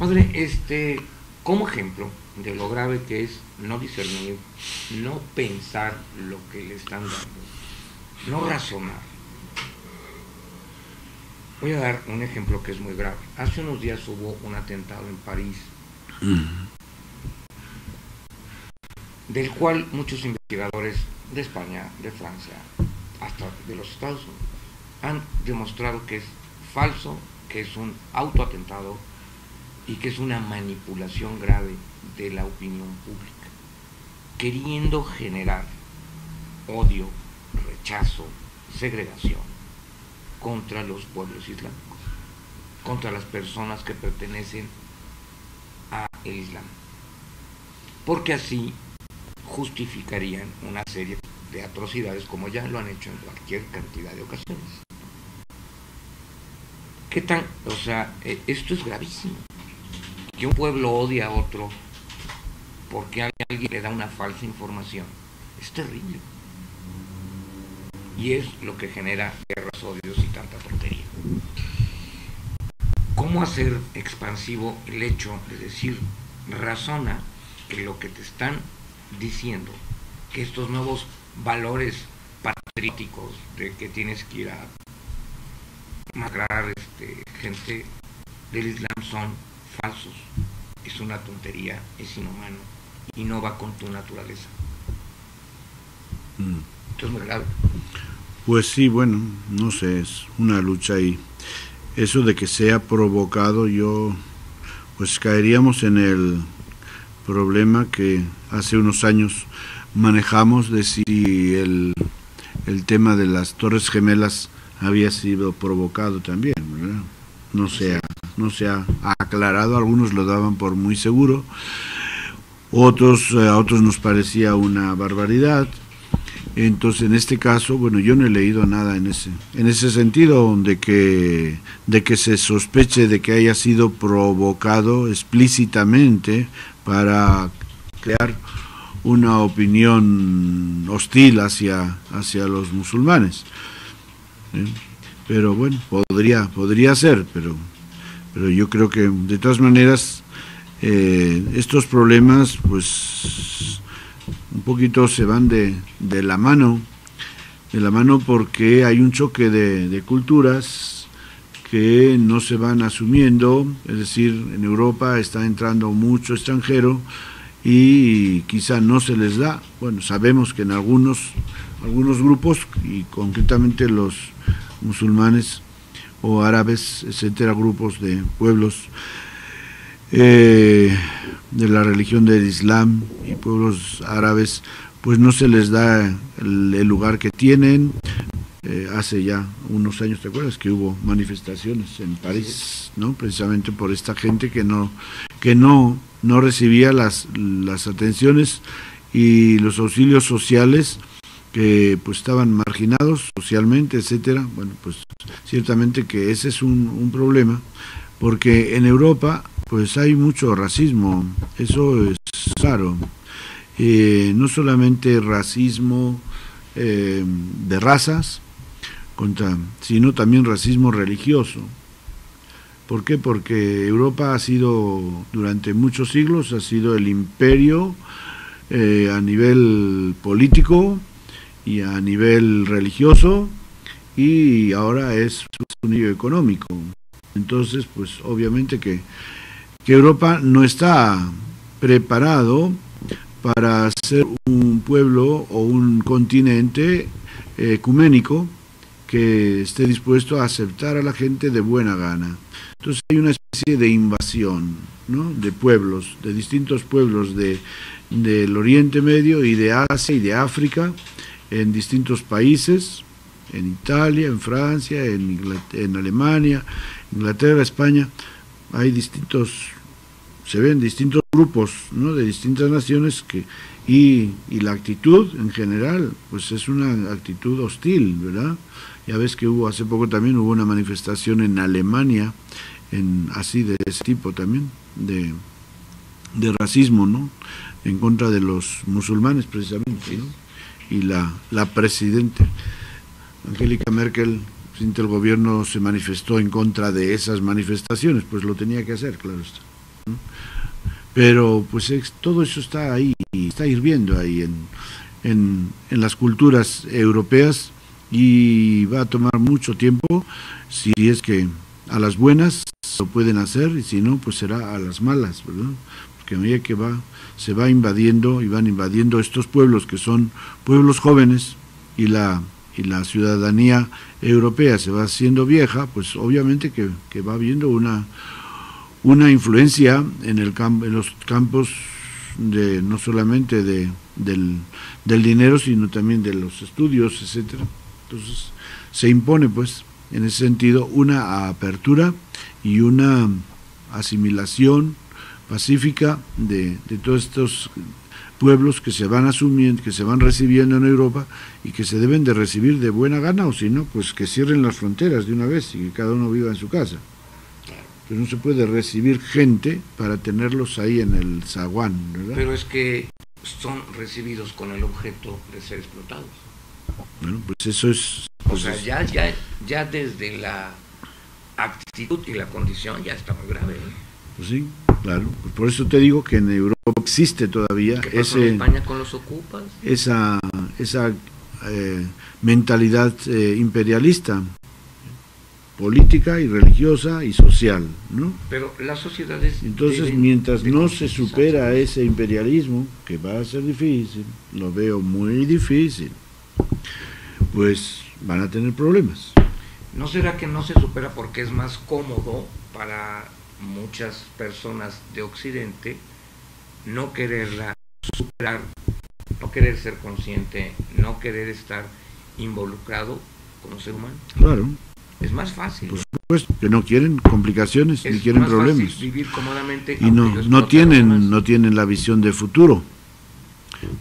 Padre, como ejemplo de lo grave que es no discernir, no pensar lo que le están dando, no razonar. Voy a dar un ejemplo que es muy grave. Hace unos días hubo un atentado en París, del cual muchos investigadores de España, de Francia, hasta de los Estados Unidos, han demostrado que es falso, que es un autoatentado y que es una manipulación grave de la opinión pública, queriendo generar odio, rechazo, segregación contra los pueblos islámicos, contra las personas que pertenecen al Islam, porque así justificarían una serie de atrocidades como ya lo han hecho en cualquier cantidad de ocasiones. ¿Qué tan? O sea, esto es gravísimo. Que un pueblo odie a otro porque alguien le da una falsa información es terrible. Y es lo que genera guerras, odios y tanta tontería. ¿Cómo hacer expansivo el hecho de decir, razona que lo que te están diciendo, que estos nuevos valores patrióticos de que tienes que ir a masacrar gente del Islam son falsos? Es una tontería, es inhumano y no va con tu naturaleza. Esto es muy grave. Pues sí, bueno, no sé, es una lucha ahí. Eso de que sea provocado, pues caeríamos en el problema que hace unos años manejamos de si el tema de las Torres Gemelas había sido provocado también, ¿verdad? No se ha aclarado, algunos lo daban por muy seguro, a otros nos parecía una barbaridad. Entonces, en este caso, bueno, yo no he leído nada en ese sentido de que se sospeche de que haya sido provocado explícitamente para crear una opinión hostil hacia los musulmanes. Pero bueno, podría ser, pero yo creo que de todas maneras estos problemas pues un poquito se van de la mano porque hay un choque de culturas que no se van asumiendo, es decir, en Europa está entrando mucho extranjero y quizá no se les da, bueno, sabemos que en algunos grupos, y concretamente los musulmanes o árabes, etcétera, grupos de pueblos de la religión del Islam y pueblos árabes, pues no se les da el lugar que tienen. Hace ya unos años, ¿te acuerdas? Que hubo manifestaciones en París, ¿no? Precisamente por esta gente que no recibía las atenciones y los auxilios sociales, que pues estaban marginados socialmente, etcétera. Bueno, pues ciertamente que ese es un problema, porque en Europa pues hay mucho racismo, eso es claro. No solamente racismo de razas, sino también racismo religioso. ¿Por qué? Porque Europa ha sido, durante muchos siglos, ha sido el imperio a nivel político y a nivel religioso, y ahora es un nivel económico. Entonces, pues obviamente que Europa no está preparado para ser un pueblo o un continente ecuménico que esté dispuesto a aceptar a la gente de buena gana. Entonces hay una especie de invasión, ¿no?, de pueblos, de distintos pueblos del Oriente Medio y de Asia y de África, en distintos países, en Italia, en Francia, en Alemania, Inglaterra, España. Se ven distintos grupos, ¿no?, de distintas naciones y la actitud en general pues es una actitud hostil, ¿verdad? Ya ves que hace poco también hubo una manifestación en Alemania, así de ese tipo también, de racismo, ¿no?, en contra de los musulmanes precisamente, ¿no? Y la presidenta Angela Merkel, presidente del gobierno, se manifestó en contra de esas manifestaciones, pues lo tenía que hacer, claro está. Pero pues todo eso está ahí, está hirviendo ahí en las culturas europeas, y va a tomar mucho tiempo, si es que a las buenas lo pueden hacer, y si no, pues será a las malas, ¿verdad? Porque a medida que se va invadiendo y van invadiendo estos pueblos, que son pueblos jóvenes, y la ciudadanía europea se va haciendo vieja, pues obviamente que va habiendo una influencia en los campos no solamente del dinero, sino también de los estudios, etcétera. Entonces se impone, pues, en ese sentido, una apertura y una asimilación pacífica de todos estos pueblos que se van asumiendo, que se van recibiendo en Europa, y que se deben de recibir de buena gana, o si no, pues que cierren las fronteras de una vez y que cada uno viva en su casa. Pues no se puede recibir gente para tenerlos ahí en el zaguán, ¿verdad? Pero es que son recibidos con el objeto de ser explotados. Bueno, pues eso es... Pues o sea, ya desde la actitud y la condición ya está muy grave, ¿eh? Pues sí, claro. Pues por eso te digo que en Europa existe todavía ¿Qué pasó en España con los ocupas? esa mentalidad imperialista, política y religiosa y social, ¿no? Pero las sociedades... Entonces, mientras no se supera ese imperialismo, que va a ser difícil, lo veo muy difícil, pues van a tener problemas. ¿No será que no se supera porque es más cómodo para muchas personas de Occidente no quererla superar, no querer ser consciente, no querer estar involucrado como ser humano? Claro. Es más fácil. Por supuesto, que no quieren complicaciones, ni quieren problemas. Es más fácil vivir cómodamente. Y no tienen la visión de futuro,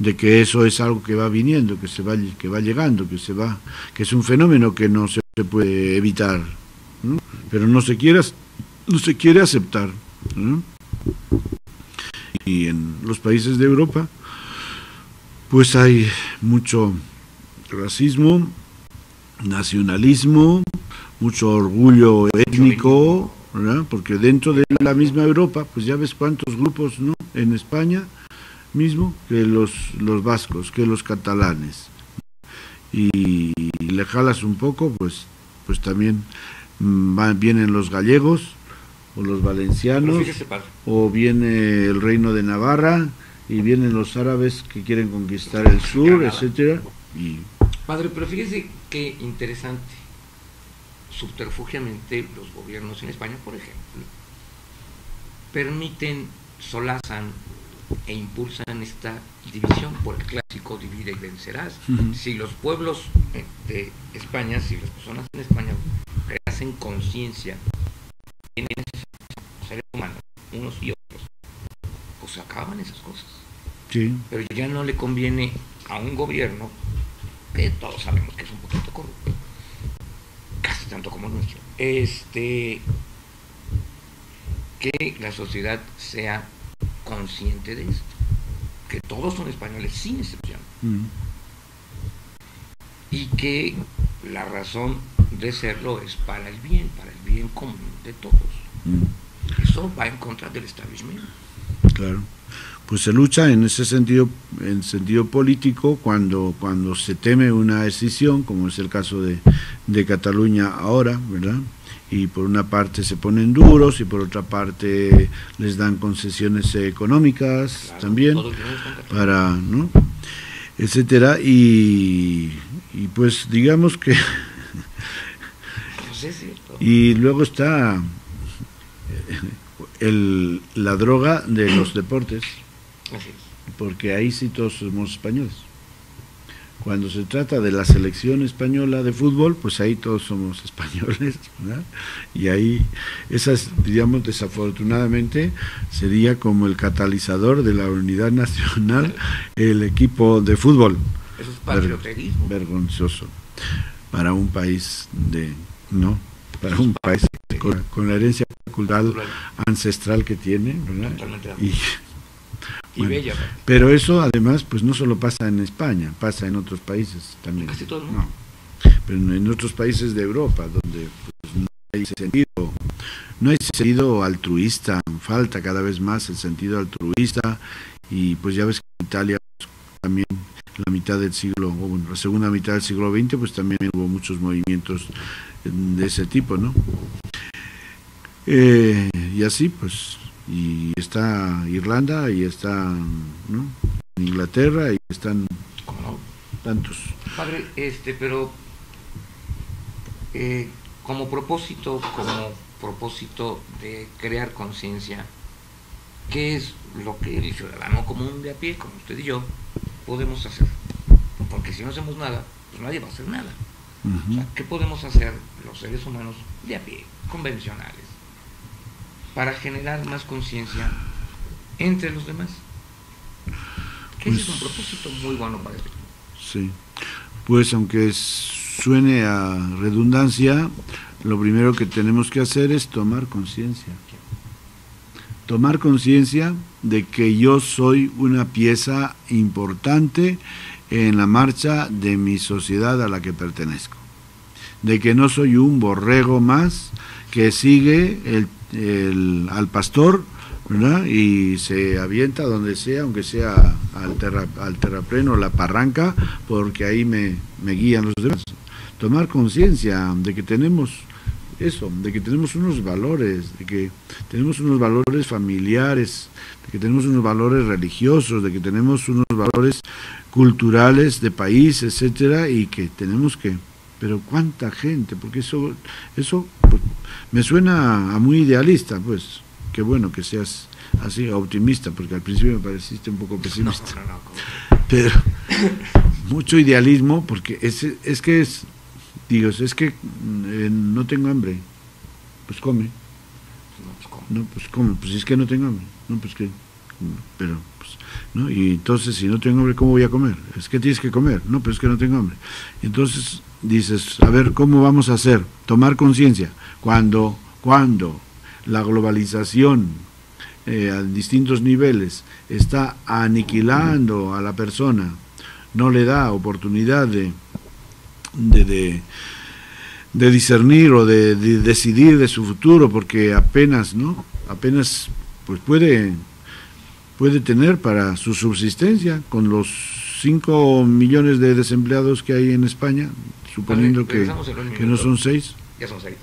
de que eso es algo que va viniendo, que va llegando, que es un fenómeno que no se puede evitar, ¿no? Pero no se quiere aceptar, ¿no? Y en los países de Europa, pues hay mucho racismo, nacionalismo, mucho orgullo étnico, ¿verdad? Porque dentro de la misma Europa, pues ya ves cuántos grupos, ¿no? En España mismo, que los vascos, que los catalanes, y le jalas un poco, pues también vienen los gallegos, o los valencianos, o viene el Reino de Navarra, y vienen los árabes que quieren conquistar el sur, etcétera. Padre, pero fíjese qué interesante. Subterfugiamente los gobiernos en España, por ejemplo, permiten, solazan e impulsan esta división por el clásico divide y vencerás. Si los pueblos de España, si las personas en España hacen conciencia, tienen seres humanos, unos y otros, pues se acaban esas cosas. Sí. Pero ya no le conviene a un gobierno, que todos sabemos que es un poquito corrupto, casi tanto como el nuestro, que la sociedad sea consciente de esto, que todos son españoles sin excepción, y que la razón de serlo es para el bien común de todos. Eso va en contra del establishment. Claro. Pues se lucha en ese sentido, en sentido político, cuando se teme una escisión, como es el caso de Cataluña ahora, ¿verdad? Y por una parte se ponen duros y por otra parte les dan concesiones económicas, claro, también, para, ¿no? Etcétera, y pues digamos que y luego está la droga de los deportes, porque ahí sí todos somos españoles. Cuando se trata de la selección española de fútbol, pues ahí todos somos españoles, ¿verdad? Y ahí, esas, digamos, desafortunadamente, sería como el catalizador de la unidad nacional, el equipo de fútbol. Eso es patrioterismo. Vergonzoso para un país para un país con la herencia cultural ancestral que tiene, ¿verdad? Y bella. Pero eso además pues no solo pasa en España, pasa en otros países también. Casi todo el mundo. Pero en otros países de Europa donde pues, no hay sentido, no hay sentido altruista, falta cada vez más el sentido altruista, y pues ya ves que en Italia pues, también la mitad del siglo, o bueno, la segunda mitad del siglo XX, pues también hubo muchos movimientos de ese tipo, ¿no? Y así, pues, y está Irlanda, y está, ¿no?, Inglaterra, y están tantos. Padre, pero como propósito de crear conciencia, ¿qué es lo que el ciudadano común de a pie, como usted y yo, podemos hacer? Porque si no hacemos nada, pues nadie va a hacer nada. O sea, ¿qué podemos hacer los seres humanos de a pie, convencionales, para generar más conciencia entre los demás? Que pues, ese es un propósito muy bueno para este. Sí, pues aunque suene a redundancia, lo primero que tenemos que hacer es tomar conciencia. Tomar conciencia de que yo soy una pieza importante en la marcha de mi sociedad a la que pertenezco. De que no soy un borrego más que sigue al pastor, ¿verdad?, y se avienta donde sea, aunque sea al terrapleno, la parranca, porque ahí me guían los demás. Tomar conciencia de que tenemos eso, de que tenemos unos valores, de que tenemos unos valores familiares, de que tenemos unos valores religiosos, de que tenemos unos valores culturales de país, etcétera, y que tenemos que... Pero ¿cuánta gente? Porque eso pues, me suena a muy idealista, pues. Qué bueno que seas así optimista, porque al principio me pareciste un poco pesimista. No. Pero mucho idealismo, porque es que no tengo hambre, pues come. No, pues come, pues es que no tengo hambre. No, pues que, pero, pues, ¿no? Y entonces, si no tengo hambre, ¿cómo voy a comer? Es que tienes que comer. No, pero es que no tengo hambre. Entonces dices, a ver, ¿cómo vamos a hacer? Tomar conciencia. Cuando la globalización a distintos niveles está aniquilando a la persona, no le da oportunidad de discernir o de decidir de su futuro, porque apenas pues puede tener para su subsistencia con los 5 millones de desempleados que hay en España, suponiendo que no son 6. Ya son 6.